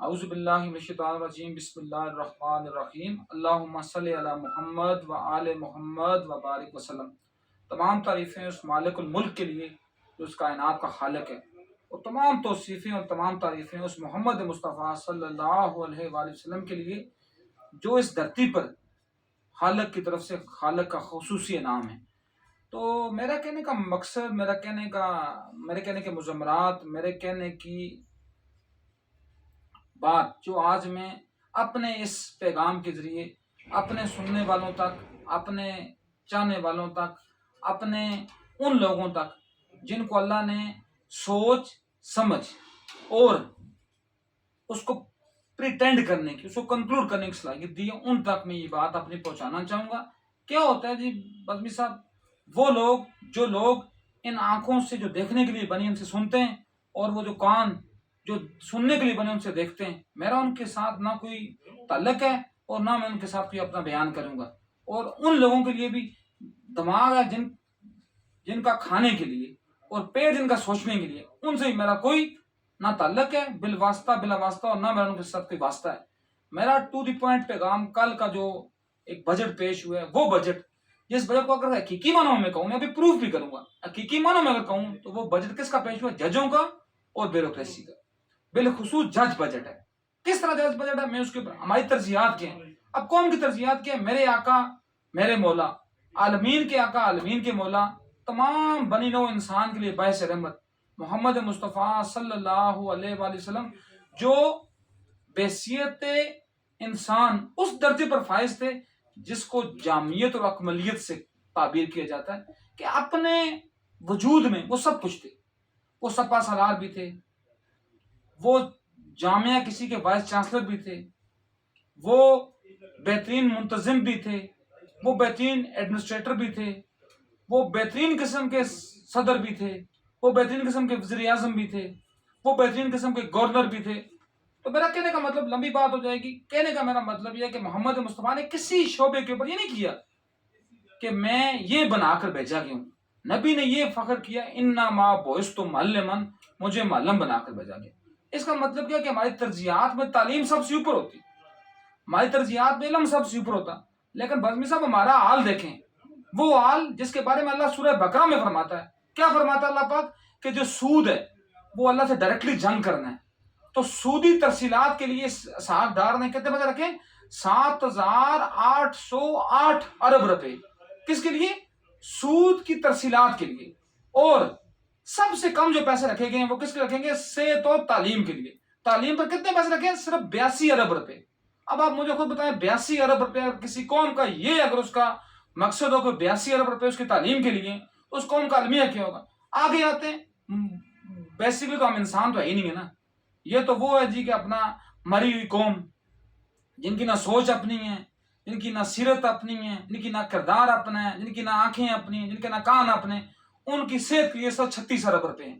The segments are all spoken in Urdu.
اعوذ باللہ من الشیطان الرجیم، بسم اللہ الرحمن الرحیم، اللہم صلی علی محمد و آل محمد و بارک وسلم۔ تمام تعریفیں اس مالک الملک کے لیے جو اس کائنات کا خالق ہے، اور تمام توصیفیں اور تمام تعریفیں اس محمد مصطفیٰ صلی اللہ علیہ وآلہ وسلم کے لیے جو اس دھرتی پر خالق کی طرف سے خالق کا خصوصی انعام ہے۔ تو میرا کہنے کا مقصد، میرے کہنے کے مضمرات، میرے کہنے کی بات جو آج میں اپنے اس پیغام کے ذریعے اپنے سننے والوں تک، اپنے چاہنے والوں تک، اپنے ان لوگوں تک جن کو اللہ نے سوچ سمجھ اور اس کو پریٹینڈ کرنے کی، اس کو کنکلوڈ کرنے کی صلاحیت دی ہے، ان تک میں یہ بات اپنی پہنچانا چاہوں گا۔ کیا ہوتا ہے جی بزمی صاحب، وہ لوگ ان آنکھوں سے جو دیکھنے کے لیے بنی ان سے سنتے ہیں، اور وہ جو کان جو سننے کے لیے بنے ان سے دیکھتے ہیں، میرا ان کے ساتھ نہ کوئی تعلق ہے اور نہ میں ان کے ساتھ کوئی اپنا بیان کروں گا۔ اور ان لوگوں کے لیے بھی دماغ ہے جن کا کھانے کے لیے اور پیٹ جن کا سوچنے کے لیے، ان سے میرا کوئی نہ تعلق ہے بالواسطہ بلا واسطہ، اور نہ میرا ان کے ساتھ کوئی واسطہ ہے۔ میرا ٹو دی پوائنٹ پیغام کل کا جو ایک بجٹ پیش ہوا ہے، وہ بجٹ جس بجٹ کو اگر حقیقی معنوں میں کہوں، میں ابھی پروف بھی کروں گا، حقیقی معنوں میں اگر کہوں تو وہ بجٹ کس کا پیش ہوا ہے؟ ججوں کا اور بیوروکریسی کا، بالخصوص جج بجٹ ہے۔ کس طرح جج بجٹ ہے؟ میں اس کے اوپر ہماری ترجیحات کیا ہیں، اب قوم کی ترجیحات کیا ہے؟ میرے آقا میرے مولا، عالمین کے آقا عالمین کے مولا، تمام بنی نوع انسان کے لیے باعث رحمت محمد مصطفیٰ صلی اللہ علیہ وآلہ وسلم، جو بحیثیت انسان اس درجے پر فائز تھے جس کو جامعیت اور اکملیت سے تعبیر کیا جاتا ہے، کہ اپنے وجود میں وہ سب کچھ تھے۔ وہ سپا سالار بھی تھے، وہ جامعہ کسی کے وائس چانسلر بھی تھے، وہ بہترین منتظم بھی تھے، وہ بہترین ایڈمنسٹریٹر بھی تھے، وہ بہترین قسم کے صدر بھی تھے، وہ بہترین قسم کے وزیر اعظم بھی تھے، وہ بہترین قسم کے گورنر بھی تھے۔ تو میرا کہنے کا مطلب لمبی بات ہو جائے گی، کہنے کا میرا مطلب یہ ہے کہ محمد مصطفیٰ نے کسی شعبے کے اوپر یہ نہیں کیا کہ میں یہ بنا کر بھیجا گیا ہوں۔ نبی نے یہ فخر کیا، انما بعثت معلما، مجھے معلم بنا کر بھیجا گیا۔ اس کا مطلب کیا کہ ہماری ترجیحات میں تعلیم سب سے اوپر ہوتی، ہماری ترجیحات میں علم سب سے اوپر ہوتا، لیکن بزمی صاحب ہمارا حال دیکھیں، وہ حال جس کے بارے میں اللہ سورہ بقرہ میں فرماتا ہے۔ کیا فرماتا ہے اللہ پاک؟ کہ جو سود ہے وہ اللہ سے ڈائریکٹلی جنگ کرنا ہے۔ تو سودی ترسیلات کے لیے صاحب ڈار نے کتنے بجے رکھے؟ 7,808 ارب روپے۔ کس کے لیے؟ سود کی ترسیلات کے لیے۔ اور سب سے کم جو پیسے رکھے گئے ہیں وہ کس کے رکھیں گے؟ صحت اور تعلیم کے لیے۔ تعلیم پر کتنے پیسے رکھے ہیں؟ صرف 82 ارب روپے۔ اب آپ مجھے خود بتائیں، 82 ارب روپے کسی قوم کا، یہ اگر اس کا مقصد ہو کہ 82 ارب روپے اس کی تعلیم کے لیے، تو اس قوم کا المیہ کیا ہوگا؟ آگے آتے ہیں، بیسیکلی تو ہم انسان تو ہے ہی نہیں ہے نا، یہ تو وہ ہے جی کہ اپنا مری ہوئی قوم، جن کی نہ سوچ اپنی ہے، جن کی نہ سیرت اپنی ہے، جن کی نہ کردار اپنا ہے، جن کی نہ آنکھیں اپنی ہیں، جن کے نہ کان اپنے، ان کی صحت کے لیے 36 ارب روپے ہیں۔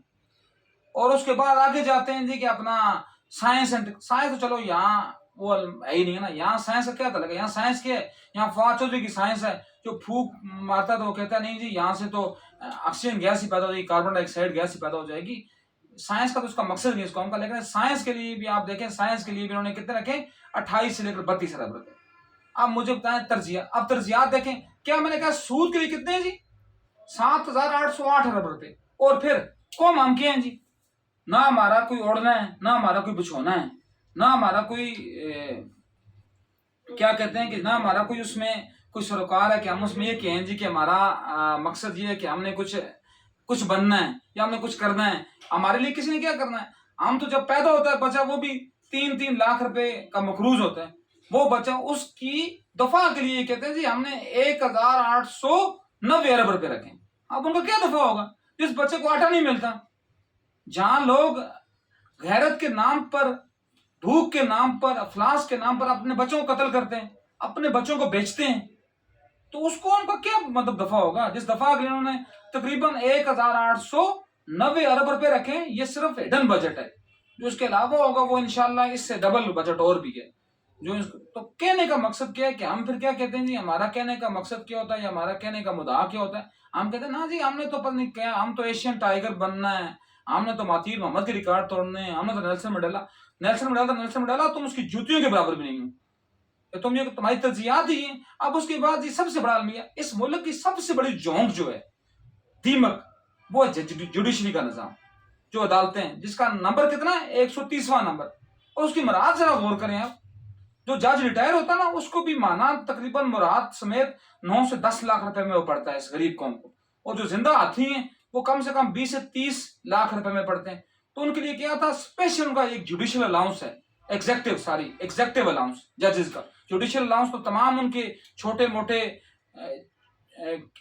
اور اس کے بعد آگے جاتے ہیں جی کہ اپنا سائنس تو چلو یہاں وہ ہے ہی نہیں ہے نا، یہاں سائنس کا کیا تعلق ہے؟ یہاں سائنس کیا ہے؟ یہاں فواد چودھری کی سائنس ہے، جو پھونک مارتا تو وہ کہتا نہیں جی یہاں سے تو آکسیجن گیس ہی پیدا ہو جائے گی، کاربن ڈائی آکسائڈ گیس ہی پیدا ہو جائے گی۔ سائنس کا تو اس کا مقصد نہیں اس قوم کا، لیکن سائنس کے لیے بھی آپ دیکھیں، سائنس کے لیے بھی انہوں نے کتنے رکھے؟ 28 سے لے کر 32 ارب روپے۔ اب مجھے بتائیں ترجیحات، اب ترجیحات دیکھیں، کیا میں نے کہا سود کے لیے کتنے ہیں جی؟ 7,808 ارب روپے۔ اور پھر قوم ہم کیا ہیں جی؟ نہ ہمارا کوئی اوڑھنا ہے، نہ ہمارا کوئی بچھونا ہے، نہ ہمارا کوئی کیا کہتے ہیں کہ نہ ہمارا کوئی اس میں کوئی سروکار ہے کہ ہم اس میں یہ کہیں جی کہ ہمارا مقصد یہ ہے کہ ہم نے کچھ بننا ہے یا ہم نے کچھ کرنا ہے۔ ہمارے لیے کسی نے کیا کرنا ہے؟ ہم تو جب پیدا ہوتا ہے بچہ، وہ بھی 3 لاکھ روپے کا مقروض ہوتا ہے، وہ بچہ اس کی دفاع کے لیے کہتے ہیں جی ہم نے 1,890 ارب روپے رکھے۔ اب ان کا کیا دفاع ہوگا جس بچے کو آٹا نہیں ملتا؟ جہاں لوگ غیرت کے نام پر، بھوک کے نام پر، افلاس کے نام پر اپنے بچوں کو قتل کرتے ہیں، اپنے بچوں کو بیچتے ہیں، تو اس کو ان کا کیا مطلب دفاع ہوگا جس دفاع کے لیے انہوں نے تقریباً 1,890 ارب روپے رکھے؟ یہ صرف ہڈن بجٹ ہے، جو اس کے علاوہ ہوگا وہ انشاءاللہ اس سے ڈبل بجٹ اور بھی ہے۔ تو کہنے کا مقصد کیا ہے کہ ہم پھر کیا کہتے ہیں جی؟ ہمارا کہنے کا مقصد کیا ہوتا ہے یا ہمارا کہنے کا مدعا کیا ہوتا ہے؟ ہم کہتے ہیں نا جی ہم نے تو پتہ نہیں کیا، ہم تو ایشین ٹائیگر بننا ہے، ہم نے تو مہاتیر محمد کے ریکارڈ توڑنے ہیں، ہم نے تو نیلسن منڈیلا۔ نیلسن منڈیلا تم اس کی جوتیوں کے برابر بھی نہیں ہو، تم یہ تمہاری تجزیات ہی ہیں۔ اب اس کے بعد یہ سب سے بڑا المیہ، اس ملک کی سب سے بڑی جونک جو ہے، دیمک، وہ ہے جوڈیشری کا نظام، جو عدالتیں ہیں، جس کا نمبر کتنا ہے 130واں نمبر، اور اس کی مراد ذرا غور کریں آپ۔ جو جج ریٹائر ہوتا ہے نا، اس کو بھی مانا تقریباً مراد سمیت 9 سے 10 لاکھ روپے میں وہ پڑتا ہے اس غریب قوم کو، اور جو زندہ ہاتھی ہیں وہ کم سے کم 20 سے 30 لاکھ روپے میں پڑتے ہیں۔ تو ان کے لیے کیا تھا، اسپیشل ان کا ایک جوڈیشل الاؤنس ہے، ایگزیکٹو الاؤنس ججز کا۔ جوڈیشل الاؤنس تو تمام ان کے چھوٹے موٹے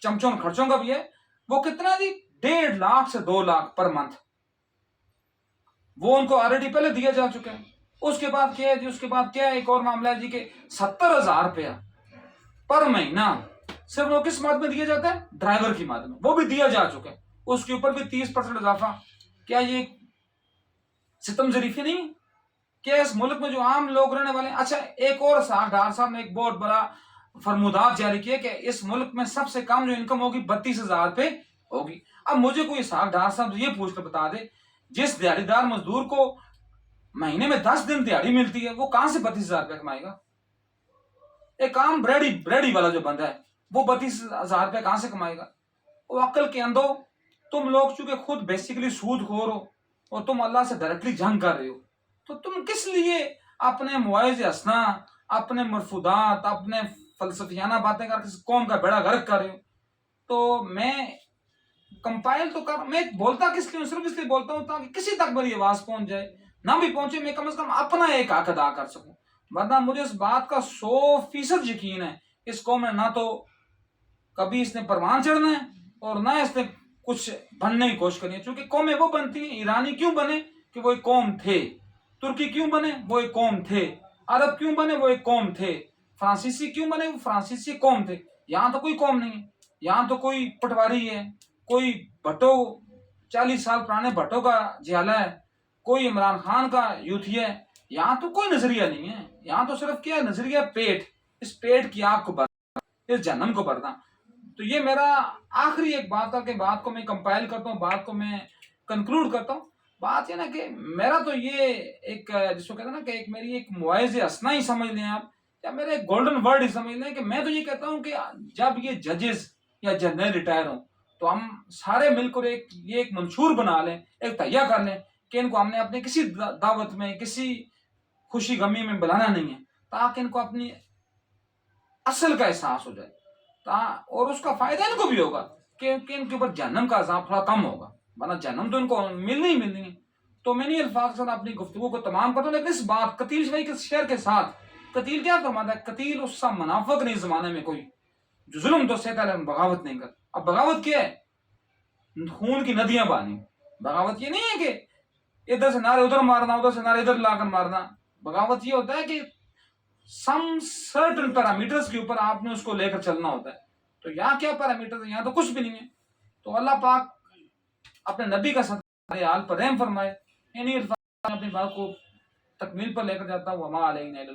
چمچوں خرچوں کا بھی ہے، وہ کتنا جی 1.5 لاکھ سے 2 لاکھ پر منتھ، وہ ان کو آلریڈی پہلے دیا جا چکا ہے۔ اس کے بعد کیا ہے جی، اس کے بعد کیا ہے، ایک اور معاملہ ہے جی کہ 70,000 روپیہ پر مہینہ صرف وہ کس مد میں دیا جاتا ہے، ڈرائیور کی مد میں، وہ بھی دیا جا چکا ہے، اس کے اوپر بھی 30% اضافہ۔ کیا یہ ستم ظریفی نہیں کہ اس ملک میں جو عام لوگ رہنے والے ہیں؟ اچھا، ایک اور ڈار صاحب نے ایک بہت بڑا فرمودات جاری کیا کہ اس ملک میں سب سے کم جو انکم ہوگی 32,000 روپے ہوگی۔ اب مجھے کوئی ڈار صاحب یہ پوچھ کر بتا دے، جس دیہڑی دار مزدور کو مہینے میں 10 دن دیہڑی ملتی ہے، وہ کہاں سے 32,000 روپے کمائے گا؟ ایک عام بریڈی والا جو بندہ ہے، وہ 32,000 روپے کہاں سے کمائے گا؟ وہ عقل کے اندھو، تم لوگ چونکہ خود بیسیکلی سود خور ہو اور تم اللہ سے ڈائریکٹلی جنگ کر رہے ہو، تو تم کس لیے اپنے مواعظ اسنا، اپنے مرفودات، اپنے فلسفیانہ باتیں کر کے قوم کا بیڑا غرق کر رہے ہو؟ تو میں کمپائل تو کر، میں بولتا کس لیے، صرف اس لیے بولتا ہوں تاکہ کسی تک میری آواز پہنچ جائے، نہ بھی پہنچے میں کم از کم اپنا ایک حق ادا کر سکوں۔ ورنہ مجھے اس بات کا 100% یقین ہے، اس قوم میں نہ تو کبھی اس نے پروان چڑھنا ہے اور نہ اس نے کچھ بننے کی کوشش کرنی ہے۔ چونکہ قومیں وہ بنتی ہیں، ایرانی کیوں بنے کہ وہ ایک قوم تھے، ترکی کیوں بنے وہ ایک قوم تھے، عرب کیوں بنے وہ ایک قوم تھے، فرانسیسی کیوں بنے وہ فرانسیسی قوم تھے۔ یہاں تو کوئی قوم نہیں ہے، یہاں تو کوئی پٹواری ہے، کوئی بھٹو 40 سال پرانے بھٹو کا جھیالہ ہے، کوئی عمران خان کا یوتھی ہے۔ یہاں تو کوئی نظریہ نہیں ہے، یہاں تو صرف کیا ہے، نظریہ پیٹ، اس پیٹ کی آگ کو بھرنا، اس جہنم کو بھرنا۔ تو یہ میرا آخری ایک بات تھا کہ بات کو میں کمپائل کرتا ہوں، بات کو میں کنکلوڈ کرتا ہوں۔ بات یہ نا کہ میرا تو یہ ایک جس کو کہتے ہیں نا کہ ایک میری ایک مواعظ اسنا ہی سمجھ لیں آپ، یا میرا ایک گولڈن ورڈ ہی سمجھ لیں، کہ میں تو یہ کہتا ہوں کہ جب یہ ججز یا جنرل ریٹائر ہوں تو ہم سارے مل کر ایک منشور بنا لیں، ایک تہیہ کر لیں کہ ان کو ہم نے اپنے کسی دعوت میں، کسی خوشی غمی میں بلانا نہیں ہے، تاکہ ان کو اپنی اصل کا احساس ہو جائے، اور اس کا فائدہ ان کو بھی ہوگا کہ ان کے اوپر جہنم کا عذاب تھوڑا کم ہوگا، ورنہ جہنم تو ان کو ملنی ہے۔ تو میں نہیں الفاظ کے ساتھ اپنی گفتگو کو تمام کرتا ہوں، لیکن اس بات قتیل شاہی کے شعر کے ساتھ، قتیل کیا فرماتا ہے، قتیل اس سا منافق نہیں زمانے میں کوئی جو ظلم تو سہتا ہے بغاوت نہیں کر۔ اب بغاوت کیا ہے، خون کی ندیاں بانی۔ بغاوت یہ نہیں ہے کہ ادھر سے نعرے ادھر مارنا، ادھر سے نعرے ادھر لا کر مارنا۔ بغاوت یہ ہوتا ہے کہ سم سرٹن پیرامیٹرز کے اوپر آپ نے اس کو لے کر چلنا ہوتا ہے۔ تو یہاں کیا پیرامیٹر ہے، یہاں تو کچھ بھی نہیں ہے۔ تو اللہ پاک اپنے نبی کا صدقہ حال پر رحم فرمائے۔ انہی الفاظ اپنی بات کو تکمیل پر لے کر جاتا ہوں۔ وما علینا الا